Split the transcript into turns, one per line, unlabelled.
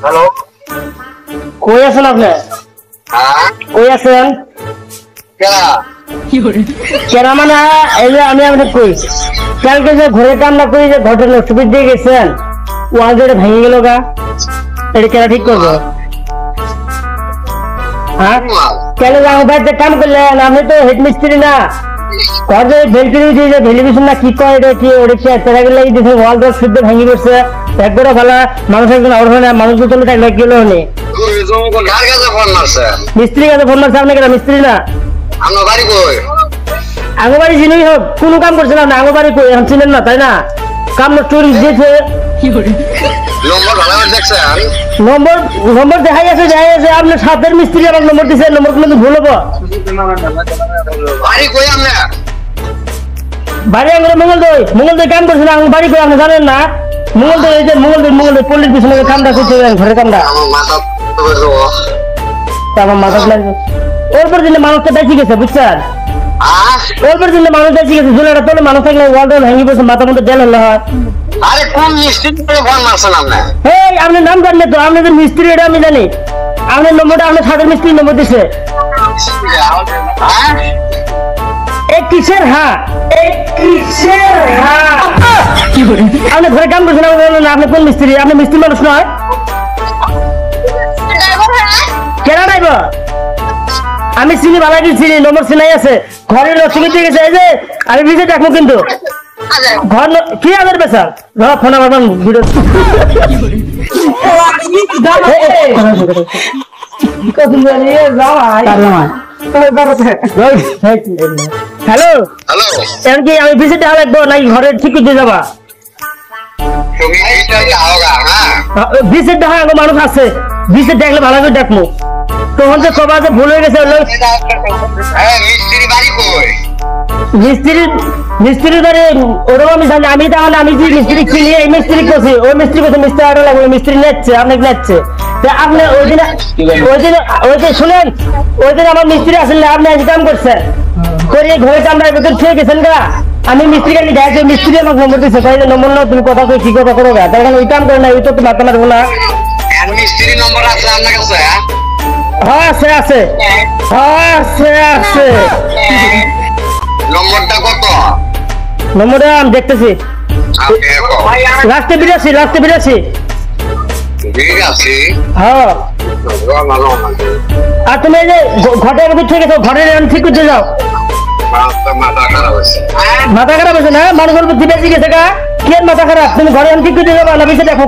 Hello,
কই আছেন আপনি?
হ্যাঁ
কই আছেন? কেনা মানে এই যে আমি আপনাকে কই কালকে যে ঘরের কামটা করি যে ঘরটা নষ্ট করে দিয়ে গেছেন ওয়াল যেটা ভেঙে গেল গা, এটা কেনা ঠিক করবো? হ্যাঁ কেন আমার বাড়িতে কাম করলেন? আপনি তো হেড মিস্ত্রি না। ঘর যে ভেলপিনি দিয়ে যে ভেলিফিশন না কি কয় এটা কি ওটা কি তেরাকে লাগিয়ে দিয়েছে, ওয়াল দর শুদ্ধ ভেঙে পড়ছে এক করে ভালো মানুষ একজন আউট হয় না, মানুষ দুজন থাকলে গেল নি মিস্ত্রি কাছে ফোন মারছে। আপনি কেন মিস্ত্রি না? আঙ্গবাড়ি চিনি হোক কোনো কাম করছে না, আঙ্গবাড়ি কই এখন চিনেন না তাই না? কাম নষ্ট করে দিয়েছে। নম্বর দেখাই আছে আপনার সাথের মিস্ত্রি আমার নম্বর দিচ্ছে, নম্বর কোনো ভুল হবো? বাড়ি আঙ্গুরে মঙ্গলদৈ কাম করছে না, বাড়ি কই আপনি জানেন না? মঙ্গলদৈ পল্লীর পিছনে কামটা করছে ঘরের কামটা আমার মাথা লাগবে। ওর পর দিনে মানুষটা বেঁচে গেছে বুঝছেন, ওর পর দিনে মানুষ বেঁচে গেছে। জুলাটা তোলে মানুষ থাকলে ওয়াল ভেঙে পড়ছে মাথার মধ্যে দেল হলে হয়।
আরে কোন মিস্ত্রি ফোন মারছেন আপনি?
এই আপনার নাম জানলে তো, আপনাদের মিস্ত্রি এটা আমি জানি। আপনার নম্বরটা আপনার সাথে মিস্ত্রি নম্বর দিছে। কিসের হ্যাঁ আপনি ঘরে কাম করছেন না? আপনি কোন মিস্ত্রি? আপনি মিস্ত্রি মানুষ নয় কেনা নাইব? আমি চিনি ভালো চিনি, নম্বর চিনাই আছে। ঘরের রসিকে দিয়ে গেছে এই যে আমি ভিজে দেখবো কিন্তু ঘর কি আদার বেচার ফোন আমার ভিডিও হ্যালো এখন কি আমি ভিজিট দেওয়া লাগবো নাকি ঘরে ঠিক করে যাবা? ভিজিট দেখা মানুষ আছে, ভিজিট দেখলে ভালো করে দেখবো। তখন যে কবা যে ভুল হয়ে গেছে মিস্ত্রি ধরে ওরকম আমি জানি। আমি তাহলে আমি যে মিস্ত্রি চিনি এই মিস্ত্রি করছি, ওই মিস্ত্রি করছে মিস্ত্রি আরো লাগবে, মিস্ত্রি নেচ্ছে আপনাকে নেচ্ছে। আপনি ওই দিন শুনেন ওই দিন আমার মিস্ত্রি আসলে আপনি আজ কাম করছেন করে ঘরে কামরা ভেতর খেয়ে গেছেন গা। আমি মিস্ত্রি কাছে দেখছি মিস্ত্রি আমাকে নম্বর দিচ্ছে, তাই নম্বর না তুমি কথা কই কি কথা করো গা, তাই ওই কাম করে না ওই তো মাথা মারবো না।
মিস্ত্রি নম্বর আছে আপনার কাছে?
হ্যাঁ আছে
নম্বরটা কত?
নম্বরটা আমি দেখতেছি লাস্টে 82 হ্যাঁ। আর তুমি এই যে ঘরের মধ্যে ঠিক আছে ঘরের ঠিক করতে যাও। মাথা খারাপ হয়েছে না? মানুষের বুদ্ধি বেঁচে গেছে গা। কি মাথা খারাপ? তুমি ঘরে ঠিক করতে যাবো না? দেখো